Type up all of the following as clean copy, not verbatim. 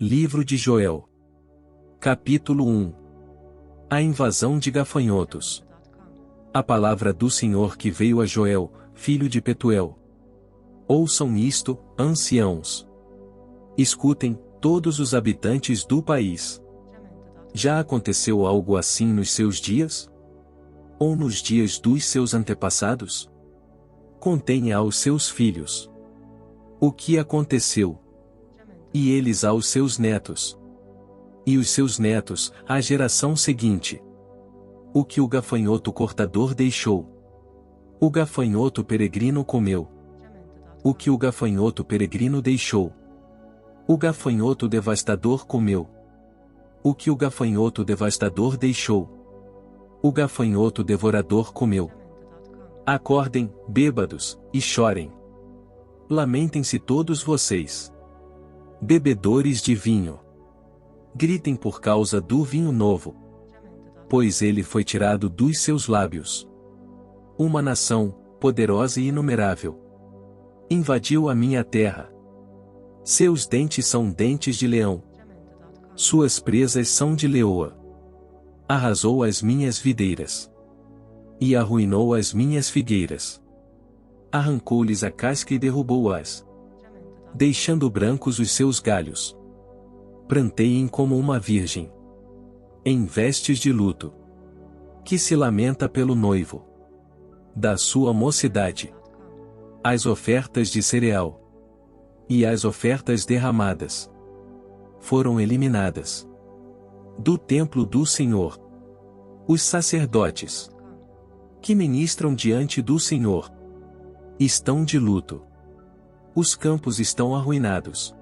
Livro de Joel. Capítulo 1. A invasão de gafanhotos. A palavra do Senhor que veio a Joel, filho de Petuel. Ouçam isto, anciãos. Escutem, todos os habitantes do país. Já aconteceu algo assim nos seus dias? Ou nos dias dos seus antepassados? Contem aos seus filhos o que aconteceu, e eles aos seus netos, e os seus netos à geração seguinte. O que o gafanhoto cortador deixou, o gafanhoto peregrino comeu. O que o gafanhoto peregrino deixou, o gafanhoto devastador comeu. O que o gafanhoto devastador deixou, o gafanhoto devorador comeu. Acordem, bêbados, e chorem. Lamentem-se todos vocês, bebedores de vinho. Gritem por causa do vinho novo, pois ele foi tirado dos seus lábios. Uma nação, poderosa e inumerável, invadiu a minha terra. Seus dentes são dentes de leão. Suas presas são de leoa. Arrasou as minhas videiras, e arruinou as minhas figueiras. Arrancou-lhes a casca e derrubou-as, deixando brancos os seus galhos. Pranteiem como uma virgem, em vestes de luto, que se lamenta pelo noivo da sua mocidade. As ofertas de cereal e as ofertas derramadas foram eliminadas do templo do Senhor. Os sacerdotes que ministram diante do Senhor estão de luto. Os campos estão arruinados.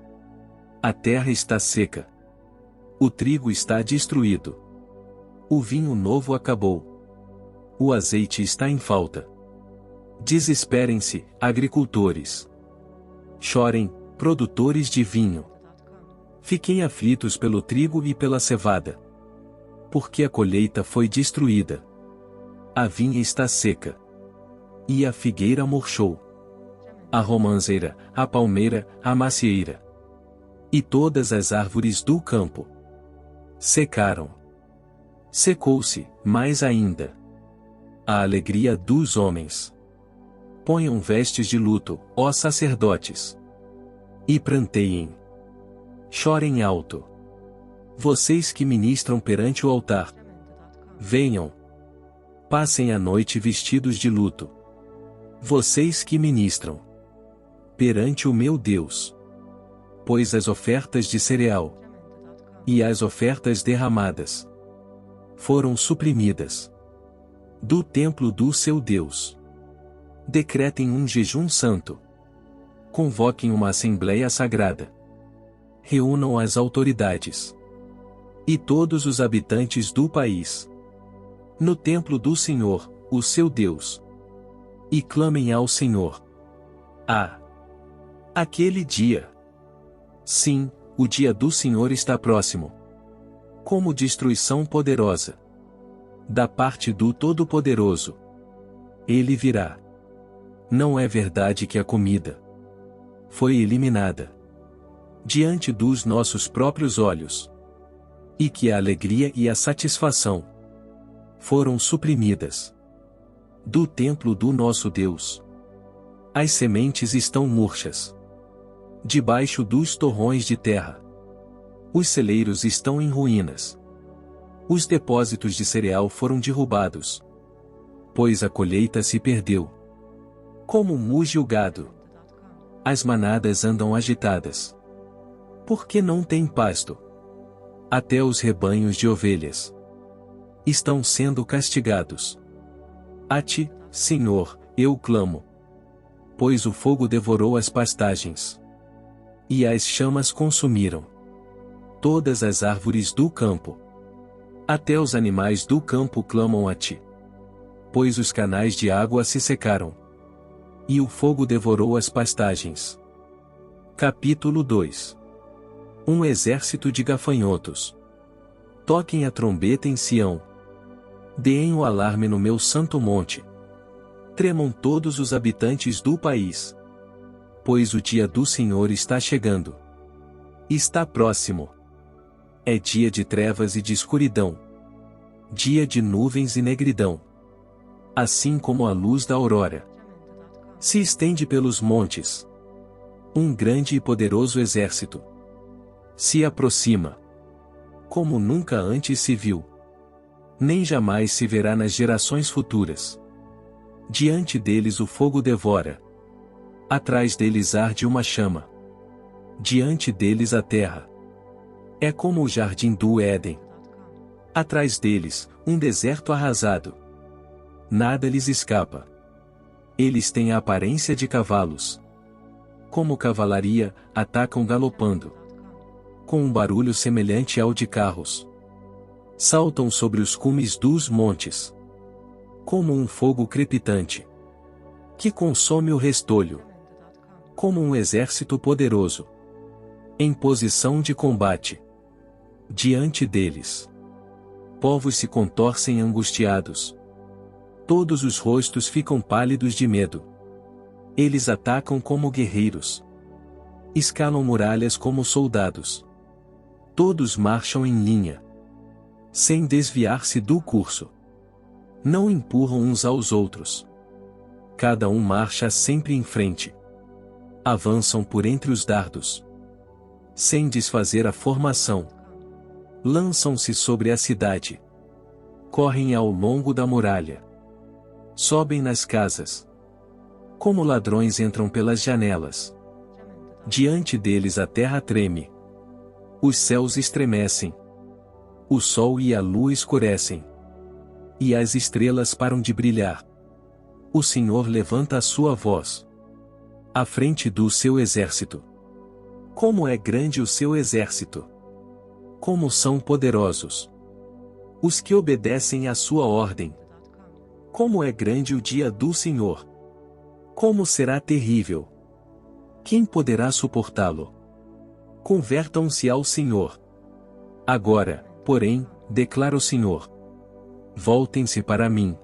A terra está seca. O trigo está destruído. O vinho novo acabou. O azeite está em falta. Desesperem-se, agricultores. Chorem, produtores de vinho. Fiquem aflitos pelo trigo e pela cevada, porque a colheita foi destruída. A vinha está seca, e a figueira murchou. A romanceira, a palmeira, a macieira, e todas as árvores do campo secaram. Secou-se, mais ainda, a alegria dos homens. Ponham vestes de luto, ó sacerdotes, e pranteiem. Chorem alto. Vocês que ministram perante o altar, venham. Passem a noite vestidos de luto. Vocês que ministram perante o meu Deus, pois as ofertas de cereal e as ofertas derramadas foram suprimidas do templo do seu Deus. Decretem um jejum santo. Convoquem uma assembleia sagrada. Reúnam as autoridades e todos os habitantes do país no templo do Senhor, o seu Deus, e clamem ao Senhor. Aquele dia. Sim, o dia do Senhor está próximo. Como destruição poderosa da parte do Todo-Poderoso. Ele virá. Não é verdade que a comida foi eliminada diante dos nossos próprios olhos, e que a alegria e a satisfação foram suprimidas do templo do nosso Deus. As sementes estão murchas debaixo dos torrões de terra. Os celeiros estão em ruínas. Os depósitos de cereal foram derrubados, pois a colheita se perdeu. Como muge o gado, as manadas andam agitadas, porque não tem pasto. Até os rebanhos de ovelhas estão sendo castigados. A ti, Senhor, eu clamo, pois o fogo devorou as pastagens, e as chamas consumiram todas as árvores do campo. Até os animais do campo clamam a ti, pois os canais de água se secaram, e o fogo devorou as pastagens. Capítulo 2. Um exército de gafanhotos. Toquem a trombeta em Sião. Deem o alarme no meu santo monte. Tremam todos os habitantes do país, pois o dia do Senhor está chegando. Está próximo. É dia de trevas e de escuridão. Dia de nuvens e negridão. Assim como a luz da aurora se estende pelos montes. Um grande e poderoso exército se aproxima, como nunca antes se viu, nem jamais se verá nas gerações futuras. Diante deles o fogo devora. Atrás deles arde uma chama. Diante deles a terra é como o jardim do Éden. Atrás deles, um deserto arrasado. Nada lhes escapa. Eles têm a aparência de cavalos. Como cavalaria, atacam galopando. Com um barulho semelhante ao de carros. Saltam sobre os cumes dos montes. Como um fogo crepitante que consome o restolho. Como um exército poderoso em posição de combate. Diante deles, povos se contorcem angustiados. Todos os rostos ficam pálidos de medo. Eles atacam como guerreiros. Escalam muralhas como soldados. Todos marcham em linha, sem desviar-se do curso. Não empurram uns aos outros. Cada um marcha sempre em frente. Avançam por entre os dardos, sem desfazer a formação. Lançam-se sobre a cidade. Correm ao longo da muralha. Sobem nas casas. Como ladrões entram pelas janelas. Diante deles a terra treme. Os céus estremecem. O sol e a lua escurecem. E as estrelas param de brilhar. O Senhor levanta a sua voz à frente do seu exército. Como é grande o seu exército! Como são poderosos os que obedecem à sua ordem! Como é grande o dia do Senhor! Como será terrível! Quem poderá suportá-lo? Convertam-se ao Senhor. Agora, porém, declara o Senhor: voltem-se para mim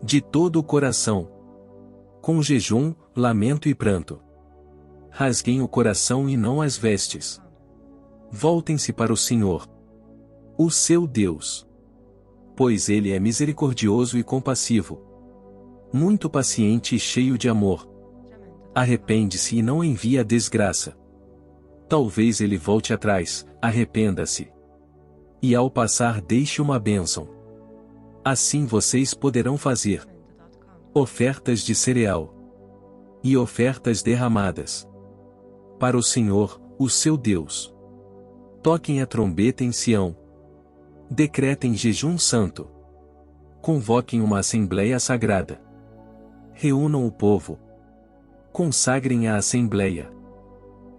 de todo o coração, com jejum, lamento e pranto. Rasguem o coração e não as vestes. Voltem-se para o Senhor, o seu Deus. Pois Ele é misericordioso e compassivo, muito paciente e cheio de amor. Arrepende-se e não envia a desgraça. Talvez Ele volte atrás, arrependa-se. E ao passar deixe uma bênção. Assim vocês poderão fazer ofertas de cereal e ofertas derramadas para o Senhor, o seu Deus. Toquem a trombeta em Sião. Decretem jejum santo. Convoquem uma assembleia sagrada. Reúnam o povo. Consagrem a assembleia.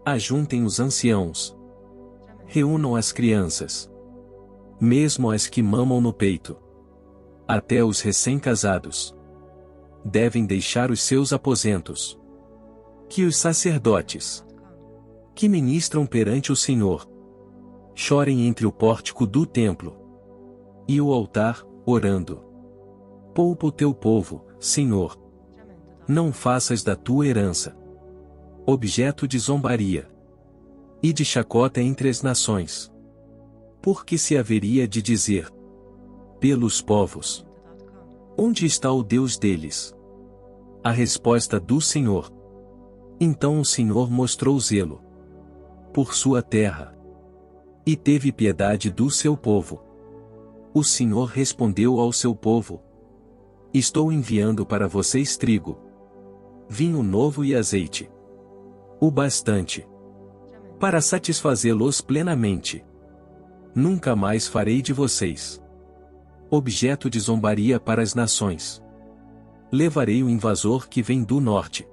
Ajuntem os anciãos. Reúnam as crianças, mesmo as que mamam no peito. Até os recém-casados devem deixar os seus aposentos. Que os sacerdotes que ministram perante o Senhor chorem entre o pórtico do templo e o altar, orando. Poupa o teu povo, Senhor. Não faças da tua herança objeto de zombaria e de chacota entre as nações. Porque se haveria de dizer pelos povos: onde está o Deus deles? A resposta do Senhor. Então o Senhor mostrou zelo por sua terra e teve piedade do seu povo. O Senhor respondeu ao seu povo: estou enviando para vocês trigo, vinho novo e azeite, o bastante para satisfazê-los plenamente. Nunca mais farei de vocês objeto de zombaria para as nações. Levarei o invasor que vem do norte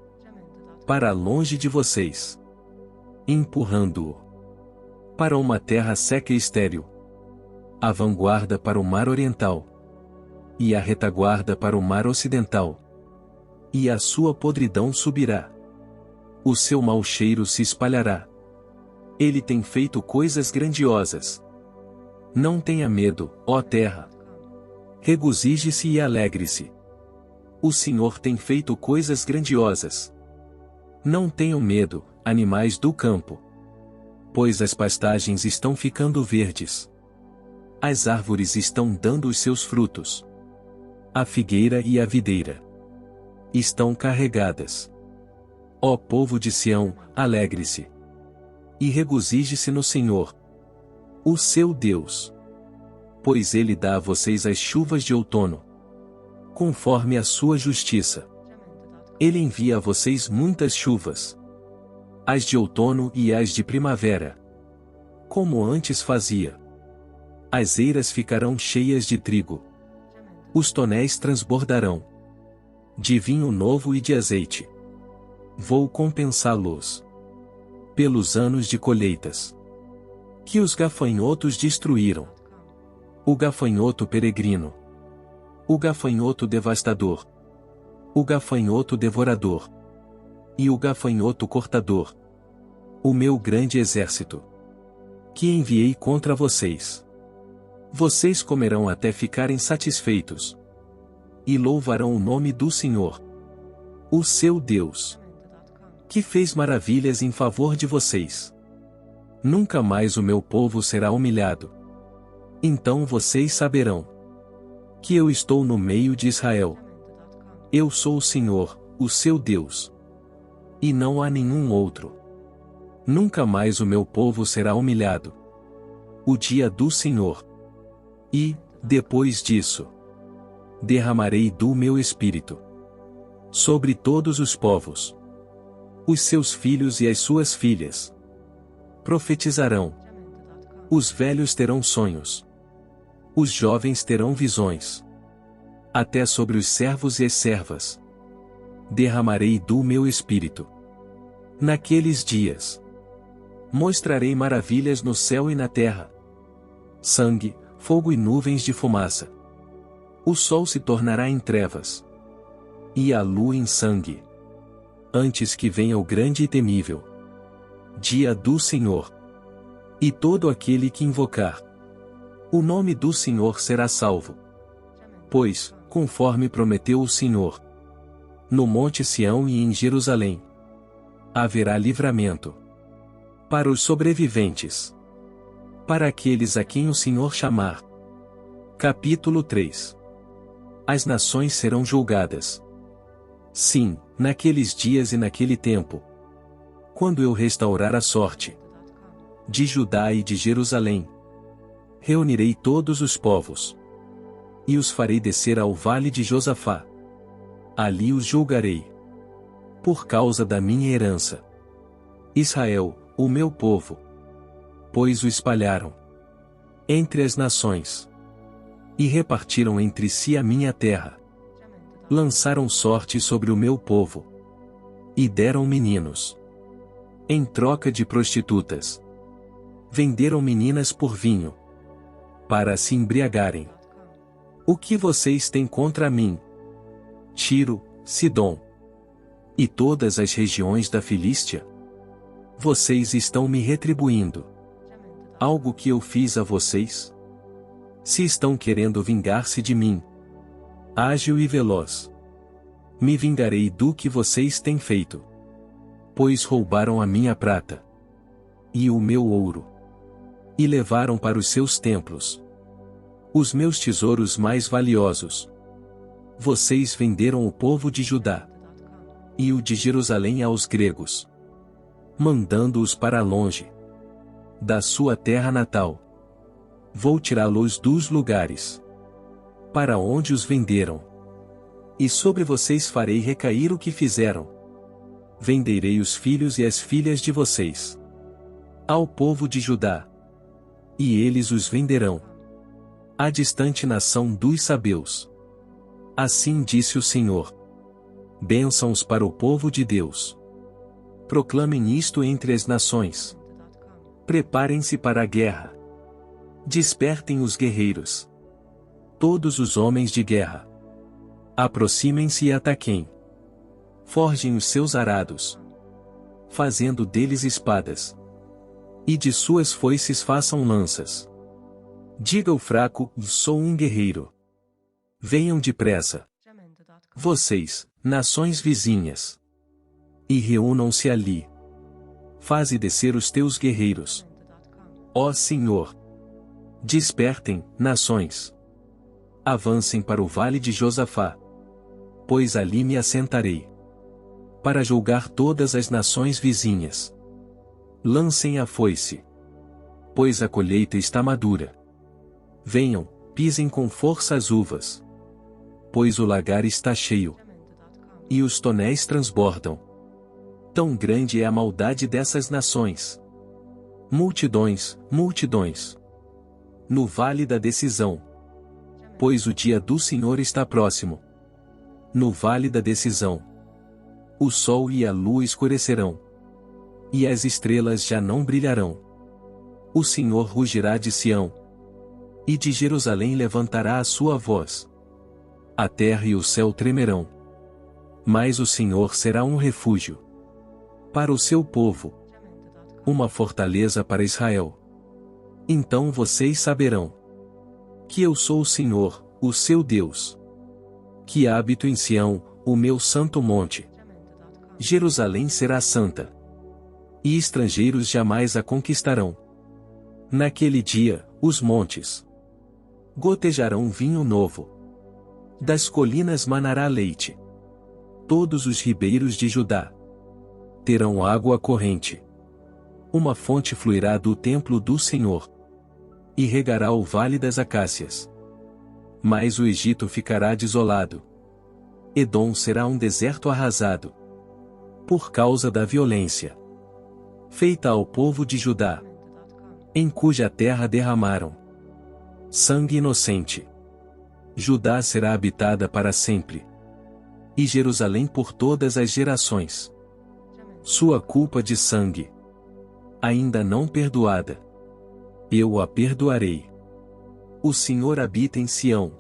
para longe de vocês, empurrando-o para uma terra seca e estéril, a vanguarda para o mar oriental, e a retaguarda para o mar ocidental. E a sua podridão subirá. O seu mau cheiro se espalhará. Ele tem feito coisas grandiosas. Não tenha medo, ó terra. Regozije-se e alegre-se. O Senhor tem feito coisas grandiosas. Não tenham medo, animais do campo. pois as pastagens estão ficando verdes. As árvores estão dando os seus frutos. A figueira e a videira estão carregadas. Ó povo de Sião, alegre-se e regozije-se no Senhor, o seu Deus. Pois Ele dá a vocês as chuvas de outono, conforme a sua justiça. Ele envia a vocês muitas chuvas, as de outono e as de primavera, como antes fazia. As eiras ficarão cheias de trigo, os tonéis transbordarão de vinho novo e de azeite. Vou compensá-los pelos anos de colheitas que os gafanhotos destruíram. O gafanhoto peregrino, o gafanhoto devastador, o gafanhoto devorador e o gafanhoto cortador, o meu grande exército, que enviei contra vocês. Vocês comerão até ficarem satisfeitos e louvarão o nome do Senhor, o seu Deus, que fez maravilhas em favor de vocês. Nunca mais o meu povo será humilhado. Então vocês saberão que eu estou no meio de Israel. Eu sou o Senhor, o seu Deus, e não há nenhum outro. Nunca mais o meu povo será humilhado. O dia do Senhor. E, depois disso, derramarei do meu espírito sobre todos os povos. Os seus filhos e as suas filhas profetizarão. Os velhos terão sonhos. Os jovens terão visões. Até sobre os servos e as servas derramarei do meu espírito. Naqueles dias mostrarei maravilhas no céu e na terra: sangue, fogo e nuvens de fumaça. O sol se tornará em trevas e a lua em sangue, antes que venha o grande e temível dia do Senhor. E todo aquele que invocar o nome do Senhor será salvo. Pois, conforme prometeu o Senhor, no monte Sião e em Jerusalém haverá livramento para os sobreviventes, para aqueles a quem o Senhor chamar. Capítulo 3. As nações serão julgadas. Sim, naqueles dias e naquele tempo, quando eu restaurar a sorte de Judá e de Jerusalém, reunirei todos os povos e os farei descer ao vale de Josafá. Ali os julgarei por causa da minha herança, Israel, o meu povo, pois o espalharam entre as nações e repartiram entre si a minha terra. Lançaram sorte sobre o meu povo e deram meninos em troca de prostitutas. Venderam meninas por vinho para se embriagarem. O que vocês têm contra mim, Tiro, Sidom e todas as regiões da Filístia? Vocês estão me retribuindo algo que eu fiz a vocês? Se estão querendo vingar-se de mim, ágil e veloz, me vingarei do que vocês têm feito. Pois roubaram a minha prata e o meu ouro, e levaram para os seus templos os meus tesouros mais valiosos. Vocês venderam o povo de Judá e o de Jerusalém aos gregos, mandando-os para longe da sua terra natal. Vou tirá-los dos lugares para onde os venderam, e sobre vocês farei recair o que fizeram. Venderei os filhos e as filhas de vocês ao povo de Judá, e eles os venderão à distante nação dos sabeus. Assim disse o Senhor. Bênçãos para o povo de Deus. Proclamem isto entre as nações. Preparem-se para a guerra. Despertem os guerreiros. Todos os homens de guerra. Aproximem-se e ataquem. Forjem os seus arados, fazendo deles espadas, e de suas foices façam lanças. Diga o fraco: sou um guerreiro. Venham depressa, vocês, nações vizinhas, e reúnam-se ali. faze descer os teus guerreiros. Ó Senhor! Despertem, nações! Avancem para o vale de Josafá. Pois ali me assentarei. Para julgar todas as nações vizinhas. Lancem a foice. Pois a colheita está madura. Venham, pisem com força as uvas. Pois o lagar está cheio. E os tonéis transbordam. Tão grande é a maldade dessas nações. Multidões, multidões. No vale da decisão. Pois o dia do Senhor está próximo. No vale da decisão. O sol e a lua escurecerão. E as estrelas já não brilharão. O Senhor rugirá de Sião. E de Jerusalém levantará a sua voz. A terra e o céu tremerão. Mas o Senhor será um refúgio para o seu povo, uma fortaleza para Israel. Então vocês saberão que eu sou o Senhor, o seu Deus, que habito em Sião, o meu santo monte. Jerusalém será santa, e estrangeiros jamais a conquistarão. Naquele dia, os montes gotejarão vinho novo. Das colinas manará leite. Todos os ribeiros de Judá terão água corrente. Uma fonte fluirá do templo do Senhor. E regará o vale das acácias. Mas o Egito ficará desolado. Edom será um deserto arrasado. Por causa da violência feita ao povo de Judá, em cuja terra derramaram sangue inocente. Judá será habitada para sempre. E Jerusalém por todas as gerações. Sua culpa de sangue, ainda não perdoada, eu a perdoarei. O Senhor habita em Sião.